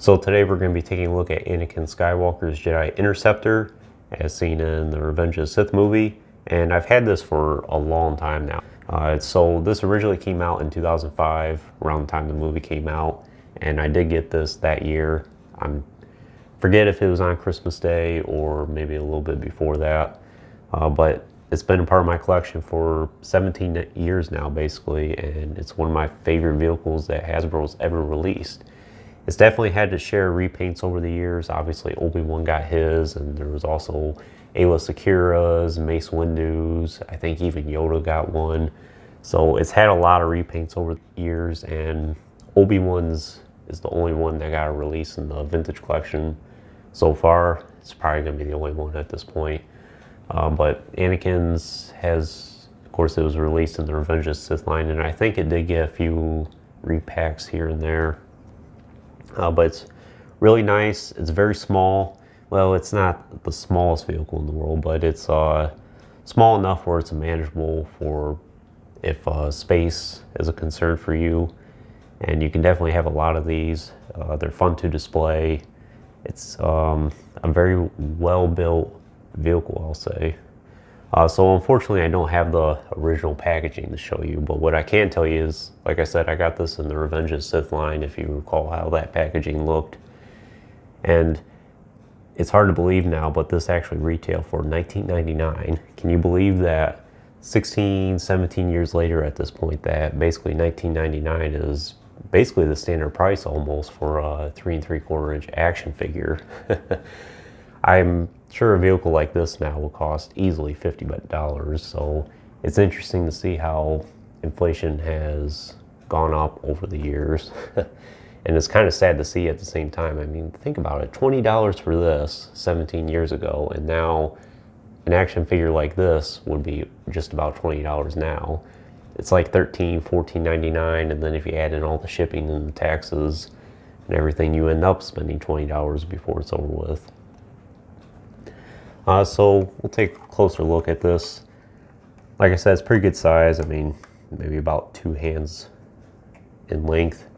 So today we're going to be taking a look at Anakin Skywalker's Jedi Interceptor as seen in the Revenge of the Sith movie, and I've had this for a long time now. So this originally came out in 2005, around the time the movie came out, and I did get this that year. I forget if it was on Christmas Day or maybe a little bit before that, but it's been a part of my collection for 17 years now basically, and it's one of my favorite vehicles that Hasbro's ever released. It's definitely had to share repaints over the years. Obviously Obi-Wan got his, and there was also Ayla Secura's, Mace Windu's, I think even Yoda got one. So it's had a lot of repaints over the years, and Obi-Wan's is the only one that got a release in the vintage collection so far. It's probably gonna be the only one at this point. But Anakin's has, of course, it was released in the Revenge of the Sith line, and I think it did get a few repacks here and there. But it's really nice. It's very small. Well, it's not the smallest vehicle in the world, but it's small enough where it's manageable for if space is a concern for you. And you can definitely have a lot of these. They're fun to display. It's a very well-built vehicle, I'll say. So unfortunately I don't have the original packaging to show you, but what I can tell you is, like I said, I got this in the Revenge of the Sith line, if you recall how that packaging looked. And it's hard to believe now, but this actually retailed for $19.99. Can you believe that 16, 17 years later at this point, that basically $19.99 is basically the standard price almost for a 3 3/4 inch action figure. I'm sure a vehicle like this now will cost easily $50, so it's interesting to see how inflation has gone up over the years. And it's kind of sad to see at the same time. I mean, think about it, $20 for this 17 years ago, and now an action figure like this would be just about $20 now. It's like $13, $14.99, and then if you add in all the shipping and the taxes and everything, you end up spending $20 before it's over with. So we'll take a closer look at this. Like I said, it's pretty good size. I mean, maybe about 2 hands in length.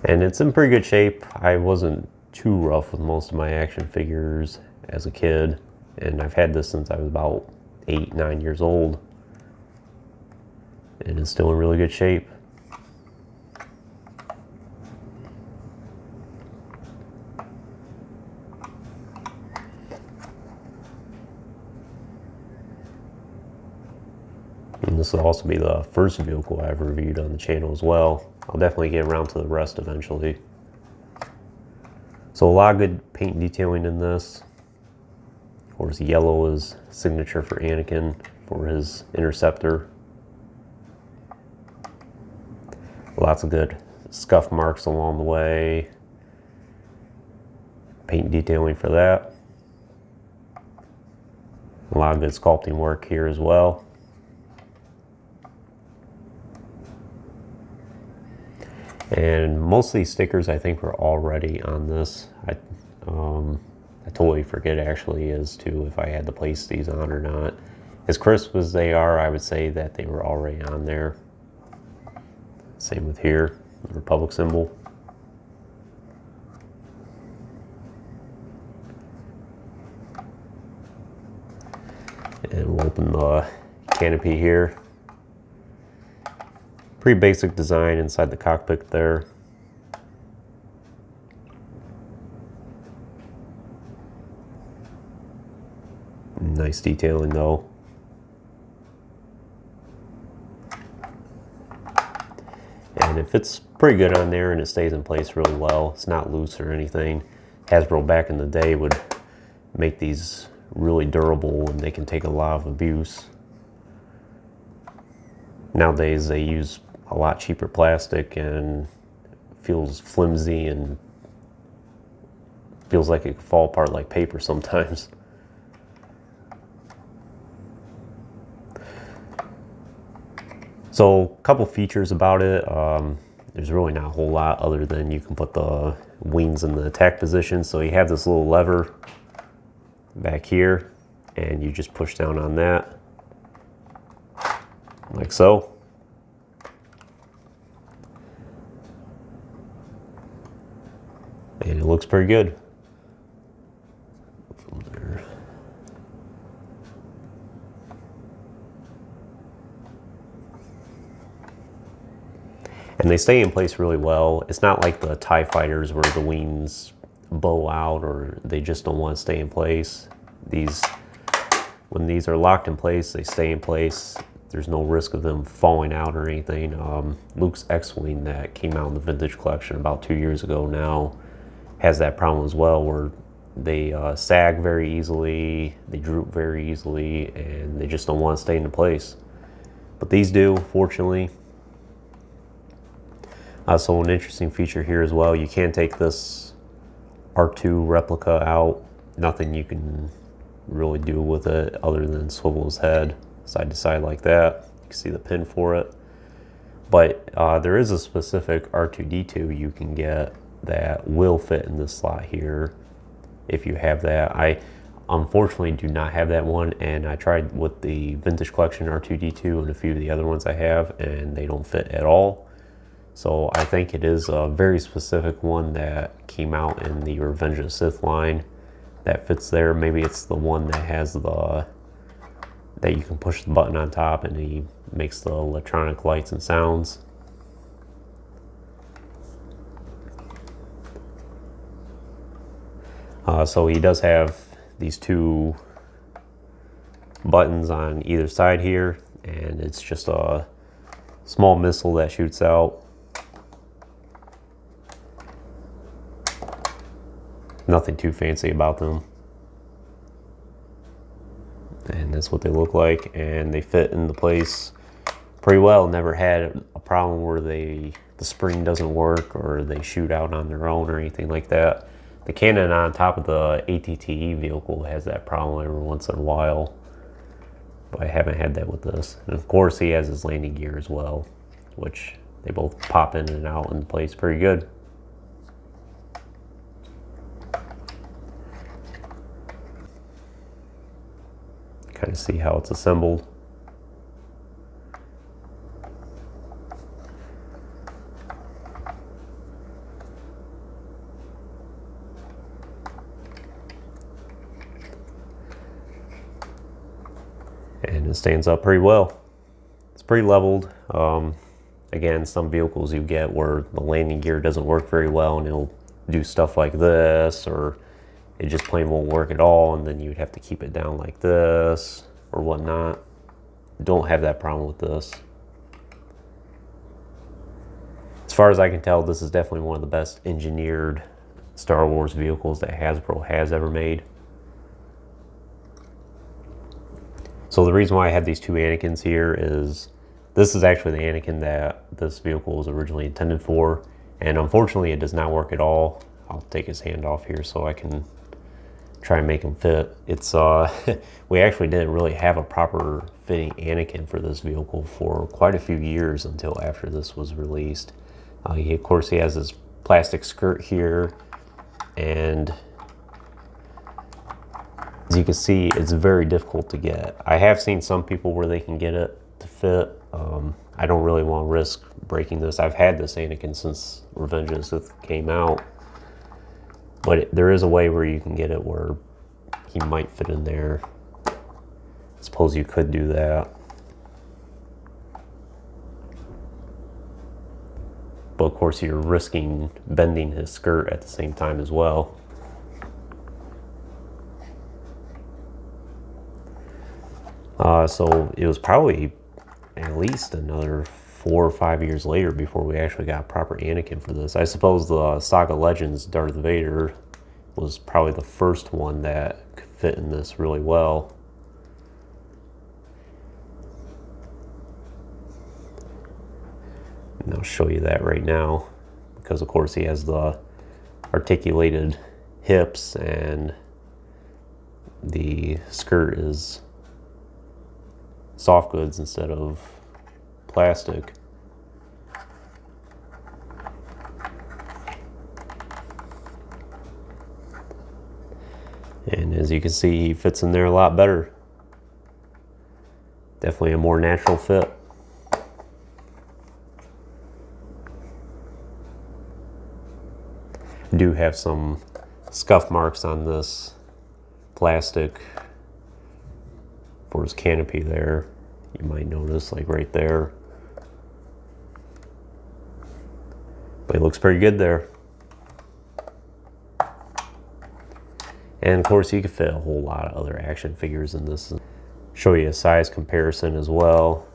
And it's in pretty good shape. I wasn't too rough with most of my action figures as a kid, and I've had this since I was about 8, 9 years old. And it's still in really good shape. And this will also be the first vehicle I've reviewed on the channel as well. I'll definitely get around to the rest eventually. So a lot of good paint detailing in this. Of course, yellow is signature for Anakin for his interceptor. Lots of good scuff marks along the way. Paint detailing for that. A lot of good sculpting work here as well. And most of these stickers I think were already on this. I totally forget actually as to if I had to place these on or not. As crisp as they are, I would say that they were already on there. Same with here, the Republic symbol. And we'll open the canopy here. Pretty basic design inside the cockpit there. Nice detailing though. And it fits pretty good on there, and it stays in place really well. It's not loose or anything. Hasbro back in the day would make these really durable, and they can take a lot of abuse. Nowadays they use a lot cheaper plastic and feels flimsy and feels like it could fall apart like paper sometimes. So a couple features about it. There's really not a whole lot other than you can put the wings in the attack position. So you have this little lever back here, and you just push down on that like so. pretty good. From there. And they stay in place really well. It's not like the TIE fighters where the wings bow out or they just don't want to stay in place. When these are locked in place, they stay in place. There's no risk of them falling out or anything. Luke's X-Wing that came out in the vintage collection about 2 years ago now has that problem as well, where they sag very easily, they droop very easily, and they just don't want to stay into place. But these do, fortunately. So an interesting feature here as well, you can take this R2 replica out. Nothing you can really do with it other than swivel his head side to side like that. You can see the pin for it. But there is a specific R2-D2 you can get that will fit in this slot here if you have that. I unfortunately do not have that one, and I tried with the vintage collection R2-D2 and a few of the other ones I have, and they don't fit at all. So I think it is a very specific one that came out in the Revenge of the Sith line that fits there. Maybe it's the one that has that you can push the button on top and he makes the electronic lights and sounds. So he does have these two buttons on either side here, and it's just a small missile that shoots out. Nothing too fancy about them. And that's what they look like, and they fit into place pretty well. Never had a problem where the spring doesn't work or they shoot out on their own or anything like that. The cannon on top of the ATTE vehicle has that problem every once in a while, but I haven't had that with this. And of course he has his landing gear as well, which they both pop in and out in place pretty good. Kind of see how it's assembled. And it stands up pretty well. It's pretty leveled. Again, some vehicles you get where the landing gear doesn't work very well and it'll do stuff like this, or it just plain won't work at all, and then you'd have to keep it down like this or whatnot. Don't have that problem with this. As far as I can tell, this is definitely one of the best engineered Star Wars vehicles that Hasbro has ever made. So the reason why I had these two Anakins here is this is actually the Anakin that this vehicle was originally intended for, and unfortunately it does not work at all. I'll take his hand off here so I can try and make him fit. It's we actually didn't really have a proper fitting Anakin for this vehicle for quite a few years until after this was released. Of course he has his plastic skirt here, and as you can see, it's very difficult to get. I have seen some people where they can get it to fit. I don't really want to risk breaking this. I've had this Anakin since Revenge of the Sith came out, but there is a way where you can get it where he might fit in there. I suppose you could do that. But of course you're risking bending his skirt at the same time as well. So it was probably at least another 4 or 5 years later before we actually got proper Anakin for this. I suppose the Saga Legends Darth Vader was probably the first one that could fit in this really well. And I'll show you that right now, because of course he has the articulated hips and the skirt is soft goods instead of plastic. And as you can see, he fits in there a lot better. Definitely a more natural fit. Do have some scuff marks on this plastic for his canopy there. You might notice, like right there. But it looks pretty good there. And of course you can fit a whole lot of other action figures in this. Show you a size comparison as well.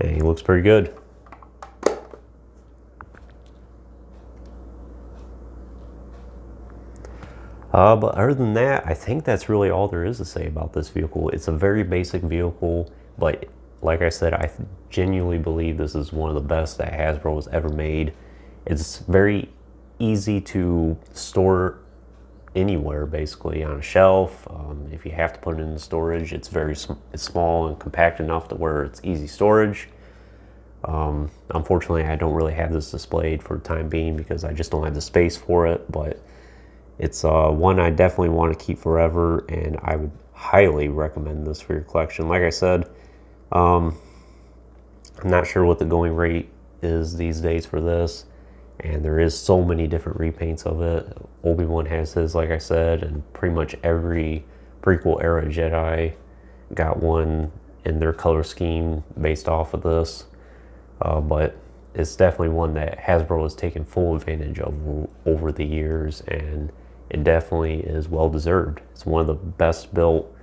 And he looks pretty good. But other than that, I think that's really all there is to say about this vehicle. It's a very basic vehicle, but like I said, I genuinely believe this is one of the best that Hasbro has ever made. It's very easy to store anywhere, basically, on a shelf. If you have to put it in storage, it's small and compact enough to where it's easy storage. Unfortunately, I don't really have this displayed for the time being because I just don't have the space for it, but it's one I definitely want to keep forever, and I would highly recommend this for your collection. Like I said, I'm not sure what the going rate is these days for this, and there is so many different repaints of it. Obi-Wan has his, like I said, and pretty much every prequel era Jedi got one in their color scheme based off of this. But it's definitely one that Hasbro has taken full advantage of over the years, and it definitely is well deserved. It's one of the best built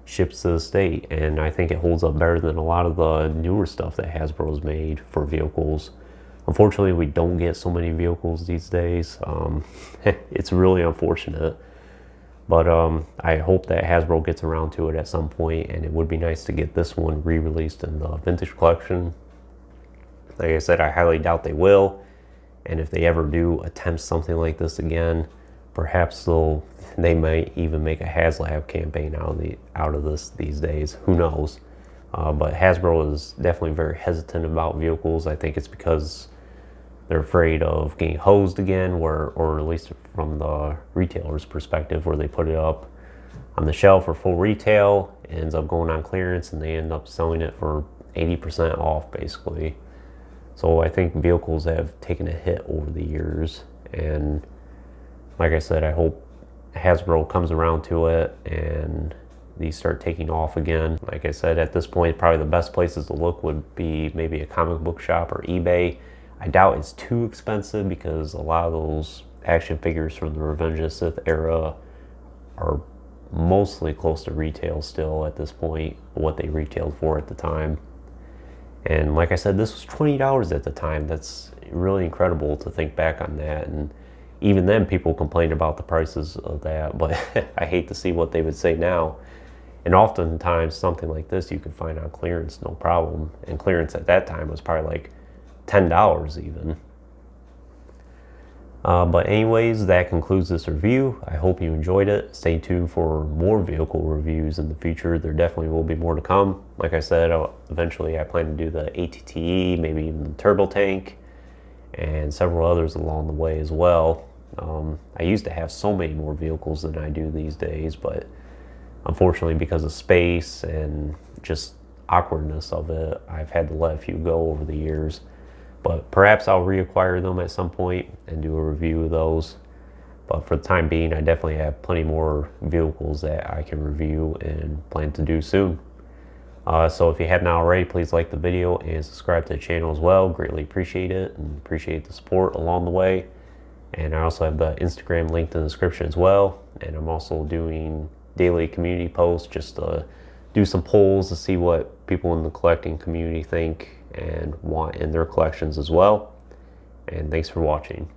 ships to this date, and I think it holds up better than a lot of the newer stuff that Hasbro has made for vehicles. Unfortunately, we don't get so many vehicles these days. It's really unfortunate, but I hope that Hasbro gets around to it at some point, and it would be nice to get this one re-released in the vintage collection. Like I said, I highly doubt they will, and if they ever do attempt something like this again, perhaps they might even make a HasLab campaign out of this these days. Who knows? But Hasbro is definitely very hesitant about vehicles. I think it's because they're afraid of getting hosed again, or at least from the retailer's perspective, where they put it up on the shelf for full retail, it ends up going on clearance, and they end up selling it for 80% off, basically. So I think vehicles have taken a hit over the years, and like I said, I hope Hasbro comes around to it and these start taking off again. Like I said, at this point, probably the best places to look would be maybe a comic book shop or eBay. I doubt it's too expensive because a lot of those action figures from the Revenge of the Sith era are mostly close to retail still at this point, what they retailed for at the time. And like I said, this was $20 at the time. That's really incredible to think back on that. And even then, people complained about the prices of that, but I hate to see what they would say now. And oftentimes, something like this you could find on clearance, no problem. And clearance at that time was probably like $10 even. But anyways, that concludes this review. I hope you enjoyed it. Stay tuned for more vehicle reviews in the future. There definitely will be more to come. Like I said, eventually I plan to do the ATTE, maybe even the Turbo Tank, and several others along the way as well. I used to have so many more vehicles than I do these days, but unfortunately because of space and just awkwardness of it, I've had to let a few go over the years. But perhaps I'll reacquire them at some point and do a review of those. But for the time being, I definitely have plenty more vehicles that I can review and plan to do soon. So if you haven't already, please like the video and subscribe to the channel as well. Greatly appreciate it, and appreciate the support along the way. And I also have the Instagram linked in the description as well. And I'm also doing daily community posts just to do some polls to see what people in the collecting community think and want in their collections as well. And thanks for watching.